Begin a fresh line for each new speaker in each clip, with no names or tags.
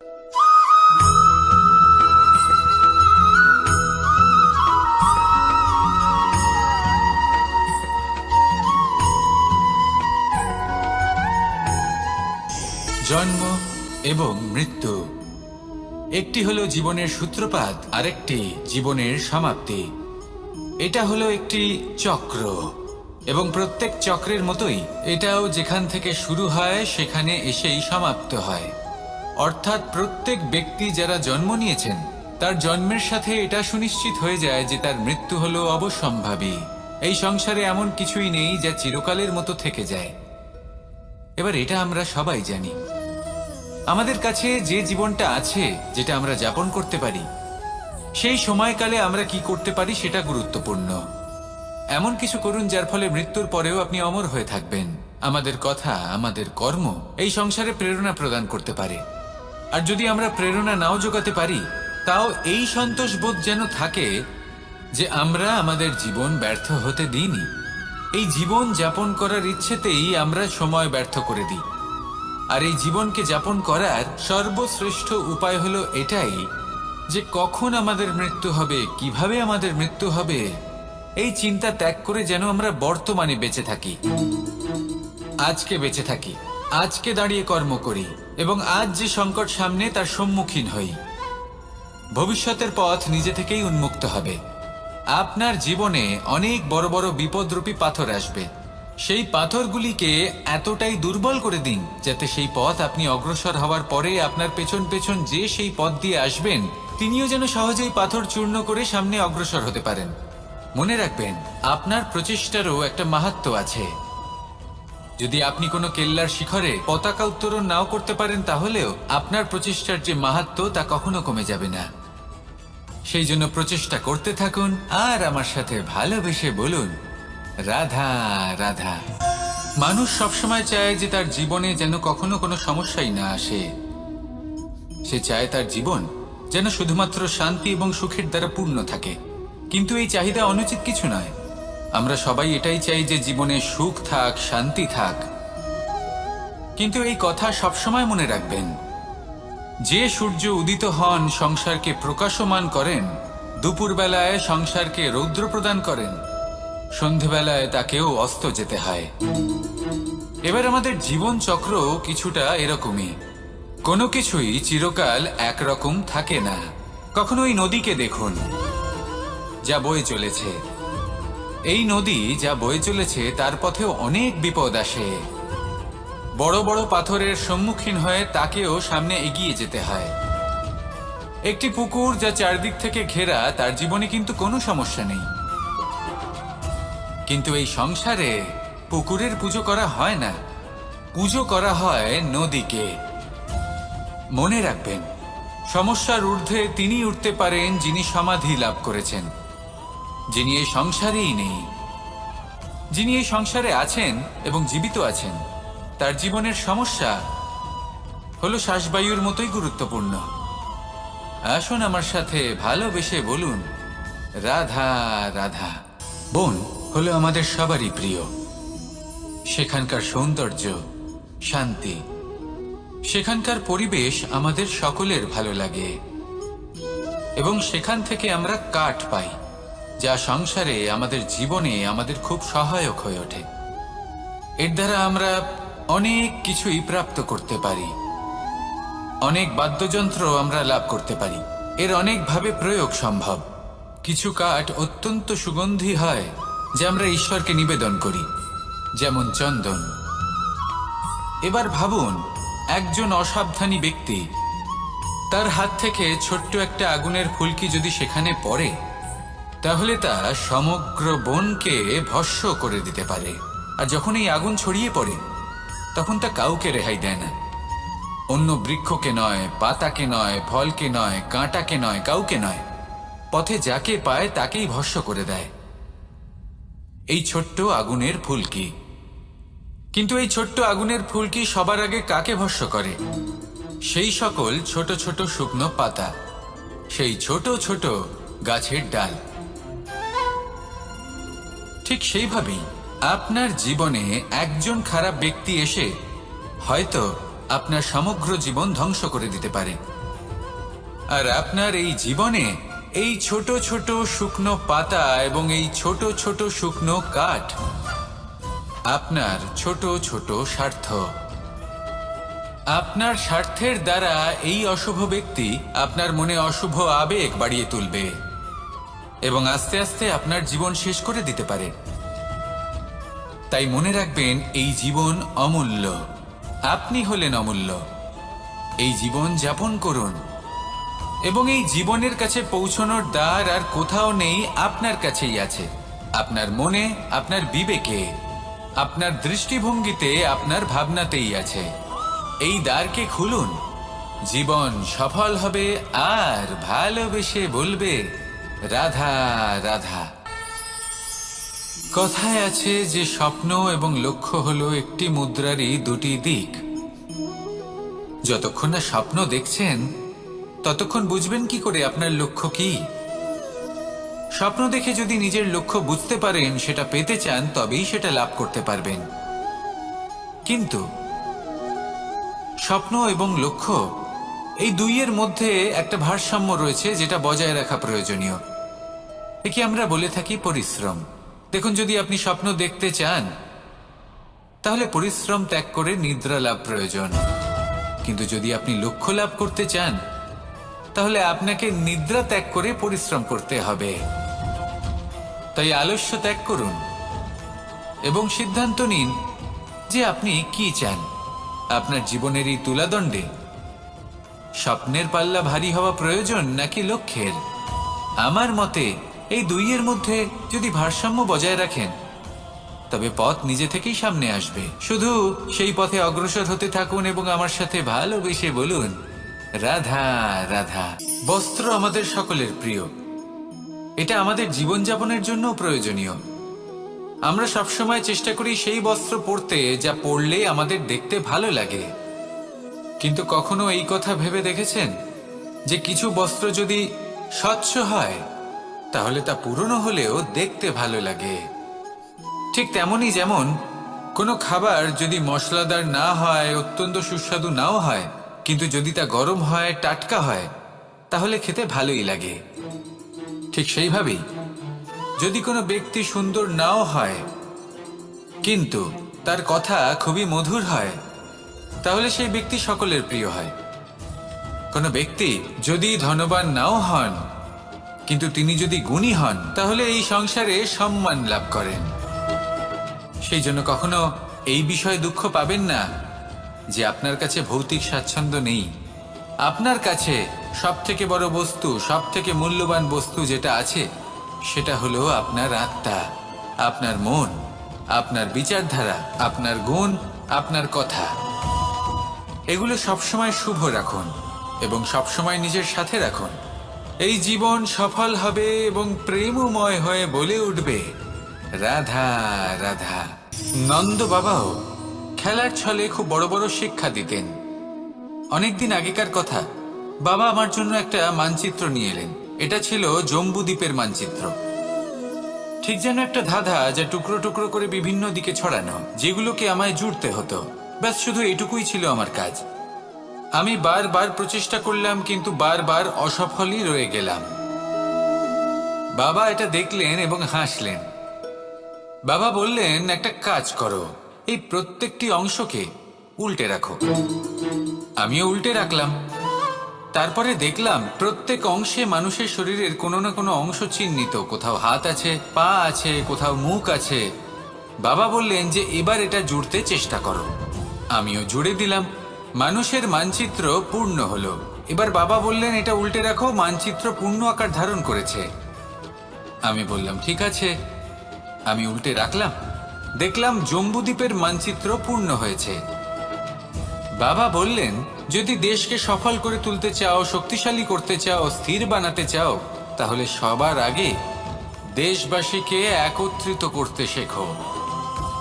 জন্ম এবং মৃত্যু, একটি হলো জীবনের সূত্রপাত, আরেকটি জীবনের সমাপ্তি। এটা হলো একটি চক্র, এবং প্রত্যেক চক্রের মতোই এটাও যেখান থেকে শুরু হয় সেখানে এসেই সমাপ্ত হয়। অর্থাৎ প্রত্যেক ব্যক্তি যারা জন্ম নিয়েছেন তার জন্মের সাথে এটা সুনিশ্চিত হয়ে যায় যে তার মৃত্যু হলো অবশ্যম্ভাবী। এই সংসারে এমন কিছুই নেই যা চিরকালের মতো থেকে যায়। এবার এটা আমরা সবাই জানি। আমাদের কাছে যে জীবনটা আছে, যেটা আমরা যাপন করতে পারি, সেই সময়কালে আমরা কি করতে পারি সেটা গুরুত্বপূর্ণ। এমন কিছু করুন যার ফলে মৃত্যুর পরেও আপনি অমর হয়ে থাকবেন। আমাদের কথা, আমাদের কর্ম এই সংসারে প্রেরণা প্রদান করতে পারে। আর যদি আমরা প্রেরণা নাও জোগাতে পারি, তাও এই সন্তোষ বোধ যেন থাকে যে আমরা আমাদের জীবন ব্যর্থ হতে দিইনি। এই জীবন যাপন করার ইচ্ছেতেই আমরা সময় ব্যর্থ করে দিই। আর এই জীবনকে যাপন করার সর্বশ্রেষ্ঠ উপায় হলো এটাই যে কখন আমাদের মৃত্যু হবে, কিভাবে আমাদের মৃত্যু হবে, এই চিন্তা ত্যাগ করে যেন আমরা বর্তমানে বেঁচে থাকি, আজকে বেঁচে থাকি, আজকে দাঁড়িয়ে কর্ম করি এবং আজ যে সংকট সামনে তার সম্মুখীন হই। ভবিষ্যতের পথ নিজে থেকেই উন্মুক্ত হবে। আপনার জীবনে অনেক বড় বড় বিপদরূপী পাথর আসবে। সেই পাথরগুলিকে এতটাই দুর্বল করে দিন যাতে সেই পথ আপনি অগ্রসর হওয়ার পরে আপনার পেছন পেছন যে সেই পথ দিয়ে আসবেন তিনিও যেন সহজেই পাথর চূর্ণ করে সামনে অগ্রসর হতে পারেন। মনে রাখবেন, আপনার প্রচেষ্টারও একটা মাহাত্ম্য আছে। যদি আপনি কোনো কেল্লার শিখরে পতাকা উত্তোলন নাও করতে পারেন, তাহলেও আপনার প্রচেষ্টার যে মাহাত্ম্য তা কখনো কমে যাবে না। সেই জন্য প্রচেষ্টা করতে থাকুন আর আমার সাথে ভালোবেসে বলুন, রাধা রাধা। মানুষ সবসময় চায় যে তার জীবনে যেন কখনো কোনো সমস্যাই না আসে। সে চায় তার জীবন যেন শুধুমাত্র শান্তি এবং সুখের দ্বারা পূর্ণ থাকে। কিন্তু এই চাহিদা অনুচিত কিছু নয়। আমরা সবাই এটাই চাই যে জীবনে সুখ থাক, শান্তি থাক। কিন্তু এই কথা সবসময় মনে রাখবেন, যে সূর্য উদিত হন সংসারকে প্রকাশমান করেন, দুপুরবেলায় সংসারকে রৌদ্র প্রদান করেন, সন্ধেবেলায় তাকেও অস্ত যেতে হয়। এবার আমাদের জীবন চক্র কিছুটা এরকমই। কোনো কিছুই চিরকাল একরকম থাকে না। কখনো এই নদীকে দেখুন যা বয়ে চলেছে। এই নদী যা বয়ে চলেছে তার পথেও অনেক বিপদ আসে। বড় বড় পাথরের সম্মুখীন হয়ে তাকেও সামনে এগিয়ে যেতে হয়। একটি পুকুর যা চারদিক থেকে ঘেরা, তার জীবনে কিন্তু কোনো সমস্যা নেই। কিন্তু এই সংসারে পুকুরের পুজো করা হয় না, পুজো করা হয় নদীকে। মনে রাখবেন, সমস্যার ঊর্ধ্বে তিনি উঠতে পারেন যিনি সমাধি লাভ করেছেন, যিনি এই সংসারেই নেই। যিনি এই সংসারে আছেন এবং জীবিত আছেন, তার জীবনের সমস্যা হলো শ্বাসবায়ুর মতোই গুরুত্বপূর্ণ। আসুন আমার সাথে ভালোবেসে বলুন, রাধা রাধা। বন হলো আমাদের সবারই প্রিয়। সেখানকার সৌন্দর্য, শান্তি, সেখানকার পরিবেশ আমাদের সকলের ভালো লাগে এবং সেখান থেকে আমরা কাঠ পাই, যা সংসারে আমাদের জীবনে আমাদের খুব সহায়ক হয়ে ওঠে। এর দ্বারা আমরা অনেক কিছুই প্রাপ্ত করতে পারি। অনেক বাদ্যযন্ত্র আমরা লাভ করতে পারি। এর অনেকভাবে প্রয়োগ সম্ভব। কিছু কাঠ অত্যন্ত সুগন্ধি হয় যা আমরা ঈশ্বরকে নিবেদন করি, যেমন চন্দন। এবার ভাবুন, একজন অসাবধানী ব্যক্তি, তার হাত থেকে ছোট্ট একটা আগুনের ফুলকি যদি সেখানে পড়ে, তাহলে তা সমগ্র বনকে ভস্ম করে দিতে পারে। আর যখন এই আগুন ছড়িয়ে পড়ে, তখন তা কাউকে রেহাই দেয় না। অন্য বৃক্ষকে নয়, পাতাকে নয়, ফলকে নয়, কাঁটাকে নয়, কাউকে নয়, পথে যাকে পায় তাকেই ভস্ম করে দেয়। এই ছোট্ট আগুনের ফুলকি। কিন্তু এই ছোট্ট আগুনের ফুলকি সবার আগে কাকে ভস্ম করে? সেই সকল ছোট ছোট শুকনো পাতা, সেই ছোট ছোট গাছের ডাল। ঠিক সেইভাবেই আপনার জীবনে একজন খারাপ ব্যক্তি এসে হয়তো আপনার সমগ্র জীবন ধ্বংস করে দিতে পারে। আর আপনার এই জীবনে এই ছোট ছোট শুকনো পাতা এবং এই ছোট ছোট শুকনো কাঠ আপনার ছোট ছোট স্বার্থ। আপনার স্বার্থের দ্বারা এই অশুভ ব্যক্তি আপনার মনে অশুভ আবেগ বাড়িয়ে তুলবে এবং আস্তে আস্তে আপনার জীবন শেষ করে দিতে পারে। তাই মনে রাখবেন, এই জীবন অমূল্য। আপনি হলেন অমূল্য। এই জীবন যাপন করুন এবং এই জীবনের কাছে পৌঁছানোর দ্বার আর কোথাও নেই, আপনার কাছেই আছে। আপনার মনে, আপনার বিবেকে, আপনার দৃষ্টিভঙ্গিতে, আপনার ভাবনাতেই আছে। এই দ্বারকে খুলুন। জীবন সফল হবে আর ভালোবেসে বলবে, রাধা রাধা। কথায় আছে যে স্বপ্ন এবং লক্ষ্য হলো একটি মুদ্রারই দুটি দিক। যতক্ষণ না স্বপ্ন দেখছেন ততক্ষণ বুঝবেন কি করে আপনার লক্ষ্য কি। স্বপ্ন দেখে যদি নিজের লক্ষ্য বুঝতে পারেন, সেটা পেতে চান, তবেই সেটা লাভ করতে পারবেন। কিন্তু স্বপ্ন এবং লক্ষ্য এই দুইয়ের মধ্যে একটা ভারসাম্য রয়েছে, যেটা বজায় রাখা প্রয়োজনীয়। একে আমরা বলে থাকি পরিশ্রম। দেখুন, যদি আপনি স্বপ্ন দেখতে চান তাহলে পরিশ্রম ত্যাগ করে নিদ্রা লাভ প্রয়োজন। কিন্তু যদি আপনি লক্ষ্য লাভ করতে চান তাহলে আপনাকে নিদ্রা ত্যাগ করে পরিশ্রম করতে হবে। তাই আলস্য ত্যাগ করুন এবং সিদ্ধান্ত নিন যে আপনি কি চান। আপনার জীবনের এই তুলাদণ্ডে স্বপ্নের পাল্লা ভারী হওয়া প্রয়োজন নাকি লক্ষ্যের? আমার মতে এই দুইয়ের মধ্যে যদি ভারসাম্য বজায় রাখেন তবে পথ নিজে থেকেই সামনে আসবে। শুধু সেই পথে অগ্রসর হতে থাকুন এবং আমার সাথে ভালোবেসে বলুন, রাধা রাধা। বস্ত্র আমাদের সকলের প্রিয়। এটা আমাদের জীবনযাপনের জন্য প্রয়োজনীয়। আমরা সবসময় চেষ্টা করি সেই বস্ত্র পরতে যা পরলে আমাদের দেখতে ভালো লাগে। কিন্তু কখনো এই কথা ভেবে দেখেছেন যে কিছু বস্ত্র যদি স্বচ্ছ হয় তাহলে তা পুরনো হলেও দেখতে ভালো লাগে? ঠিক তেমনি যেমন কোনো খাবার যদি মশলাদার না হয়, অত্যন্ত সুস্বাদু নাও হয়, কিন্তু যদি তা গরম হয়, টাটকা হয়, তাহলে খেতে ভালোই লাগে। ঠিক সেইভাবেই যদি কোনো ব্যক্তি সুন্দর নাও হয় কিন্তু তার কথা খুবই মধুর হয়, তাহলে সেই ব্যক্তি সকলের প্রিয় হয়। কোনো ব্যক্তি যদি ধনবান নাও হন কিন্তু তিনি যদি গুণী হন, তাহলে এই সংসারে সম্মান লাভ করেন। সেই জন্য কখনো এই বিষয়ে দুঃখ পাবেন না যে আপনার কাছে ভৌতিক স্বাচ্ছন্দ্য নেই। আপনার কাছে সব থেকে বড় বস্তু, সব থেকে মূল্যবান বস্তু যেটা আছে সেটা হলো আপনার আত্মা, আপনার মন, আপনার বিচারধারা, আপনার গুণ, আপনার কথা। এগুলো সবসময় শুভ রাখুন এবং সবসময় নিজের সাথে রাখুন। এই জীবন সফল হবে এবং প্রেমময় হয়ে বলে উঠবে, রাধা রাধা। নন্দ বাবাও খেলার ছলে খুব বড় বড় শিক্ষা দিতেন। অনেকদিন আগেকার কথা, বাবা আমার জন্য একটা মানচিত্র নিয়ে এলেন। এটা ছিল জম্বু দ্বীপের মানচিত্র। ঠিক যেন একটা ধাঁধা, যা টুকরো টুকরো করে বিভিন্ন দিকে ছড়ানো, যেগুলোকে আমায় জুড়তে হতো। ব্যাস শুধু এটুকুই ছিল আমার কাজ। আমি বারবার প্রচেষ্টা করলাম কিন্তু বারবার অসফলই রয়ে গেলাম। বাবা এটা দেখলেন এবং হাসলেন। বাবা বললেন, একটা কাজ করো, এই প্রত্যেকটি অংশকে উল্টে রাখো। আমিও উল্টে রাখলাম। তারপরে দেখলাম প্রত্যেক অংশে মানুষের শরীরের কোনো না কোনো অংশ চিহ্নিত। কোথাও হাত আছে, পা আছে, কোথাও মুখ আছে। বাবা বললেন যে এবার এটা জুড়তে চেষ্টা করো। আমিও জুড়ে দিলাম। মানুষের মানচিত্র পূর্ণ হলো। এবার বাবা বললেন, এটা উল্টে রাখো, মানচিত্র পূর্ণ আকার ধারণ করেছে। আমি বললাম, ঠিক আছে। আমি উল্টে রাখলাম। দেখলাম জম্বুদ্বীপের মানচিত্র পূর্ণ হয়েছে। বাবা বললেন, যদি দেশকে সফল করে তুলতে চাও, শক্তিশালী করতে চাও, স্থির বানাতে চাও, তাহলে সবার আগে দেশবাসীকে একত্রিত করতে শেখো।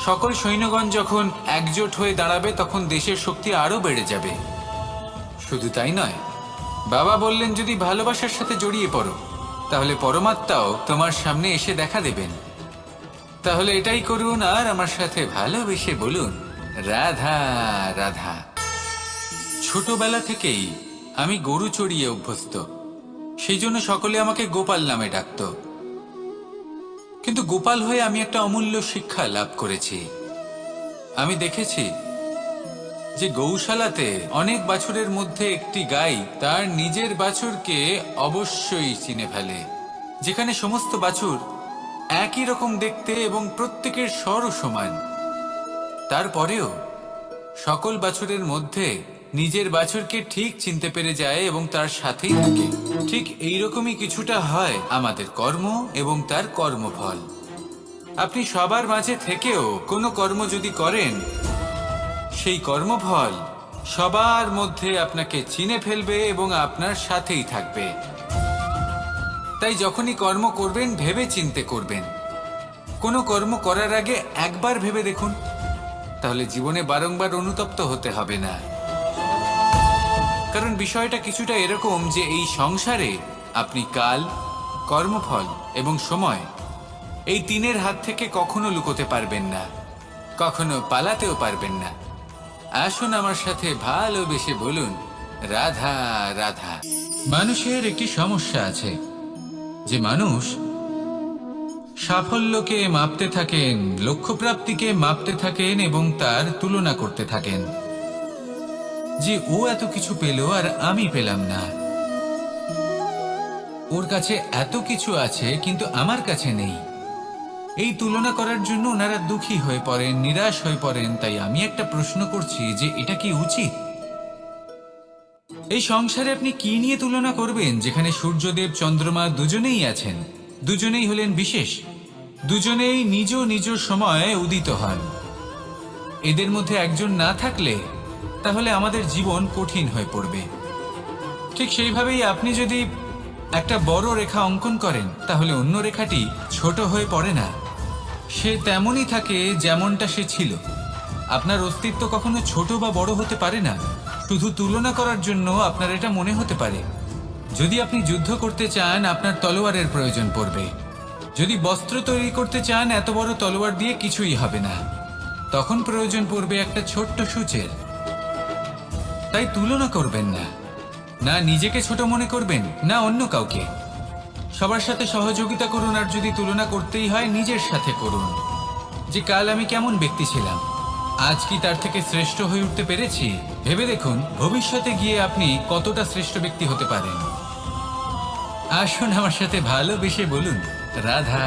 সকল সৈন্যগণ যখন একজোট হয়ে দাঁড়াবে তখন দেশের শক্তি আরো বেড়ে যাবে। শুধু তাই নয়, বাবা বললেন, যদি ভালোবাসার সাথে জড়িয়ে পড়ো তাহলে পরমাত্মাও তোমার সামনে এসে দেখা দেবেন। তাহলে এটাই করুন আর আমার সাথে ভালোবেসে বলুন, রাধা রাধা। ছোটবেলা থেকেই আমি গরু চড়িয়ে অভ্যস্ত, সেই জন্য সকলে আমাকে গোপাল নামে ডাকত। কিন্তু গোপাল হয়ে আমি একটা অমূল্য শিক্ষা লাভ করেছি। আমি দেখেছি যে গৌশালাতে অনেক বাছুরের মধ্যে একটি গাই তার নিজের বাছুরকে অবশ্যই চিনে ফেলে। যেখানে সমস্ত বাছুর একই রকম দেখতে এবং প্রত্যেকের স্বরও সমান, তারপরেও সকল বাছুরের মধ্যে নিজের বাছুরকে ঠিক চিনতে পেরে যায় এবং তার সাথেই থাকে। ঠিক এইরকমই কিছুটা হয় আমাদের কর্ম এবং তার কর্মফল। আপনি সবার মাঝে থেকেও কোনো কর্ম যদি করেন, সেই কর্মফল সবার মধ্যে আপনাকে চিনে ফেলবে এবং আপনার সাথেই থাকবে। তাই যখনই কর্ম করবেন ভেবে চিন্তে করবেন। কোনো কর্ম করার আগে একবার ভেবে দেখুন, তাহলে জীবনে বারংবার অনুতপ্ত হতে হবে না। কারণ বিষয়টা কিছুটা এরকম যে এই সংসারে আপনি কাল, কর্মফল এবং সময়, এই তিনের হাত থেকে কখনো লুকোতে পারবেন না, কখনো পালাতেও পারবেন না। আসুন আমার সাথে ভালোবেসে বলুন, রাধা রাধা। মানুষের একটি সমস্যা আছে যে মানুষ সাফল্যকে মাপতে থাকেন, লক্ষ্যপ্রাপ্তিকে মাপতে থাকেন এবং তার তুলনা করতে থাকেন যে ও এত কিছু পেল আর আমি পেলাম না, ওর কাছে এত কিছু আছে কিন্তু আমার কাছে নেই। এই তুলনা করার জন্য ওনারা দুঃখী হয়ে পড়েন, নিরাশ হয়ে পড়েন। তাই আমি একটা প্রশ্ন করছি যে এটা কি উচিত? এই সংসারে আপনি কি নিয়ে তুলনা করবেন, যেখানে সূর্যদেব চন্দ্রমা দুজনেই আছেন, দুজনেই হলেন বিশেষ, দুজনেই নিজ নিজ সময়ে উদিত হন। এদের মধ্যে একজন না থাকলে তাহলে আমাদের জীবন কঠিন হয়ে পড়বে। ঠিক সেইভাবেই আপনি যদি একটা বড় রেখা অঙ্কন করেন, তাহলে অন্য রেখাটি ছোট হয়ে পড়ে না, সে তেমনই থাকে যেমনটা সে ছিল। আপনার অস্তিত্ব কখনো ছোট বা বড় হতে পারে না। শুধু তুলনা করার জন্য আপনার এটা মনে হতে পারে। যদি আপনি যুদ্ধ করতে চান, আপনার তলোয়ারের প্রয়োজন পড়বে। যদি বস্ত্র তৈরি করতে চান, এত বড় তলোয়ার দিয়ে কিছুই হবে না, তখন প্রয়োজন পড়বে একটা ছোট্ট সূচের। তাই তুলনা করবেন না, না নিজেকে ছোট মনে করবেন, না অন্য কাউকে। সবার সাথে সহযোগিতা করুন, আর যদি তুলনা করতেই হয় নিজের সাথে করুন, যে কাল আমি কেমন ব্যক্তি ছিলাম, আজ কি তার থেকে শ্রেষ্ঠ হয়ে উঠতে পেরেছি। ভেবে দেখুন ভবিষ্যতে গিয়ে আপনি কতটা শ্রেষ্ঠ ব্যক্তি হতে পারেন। আসুন আমার সাথে ভালোবেসে বলুন, রাধা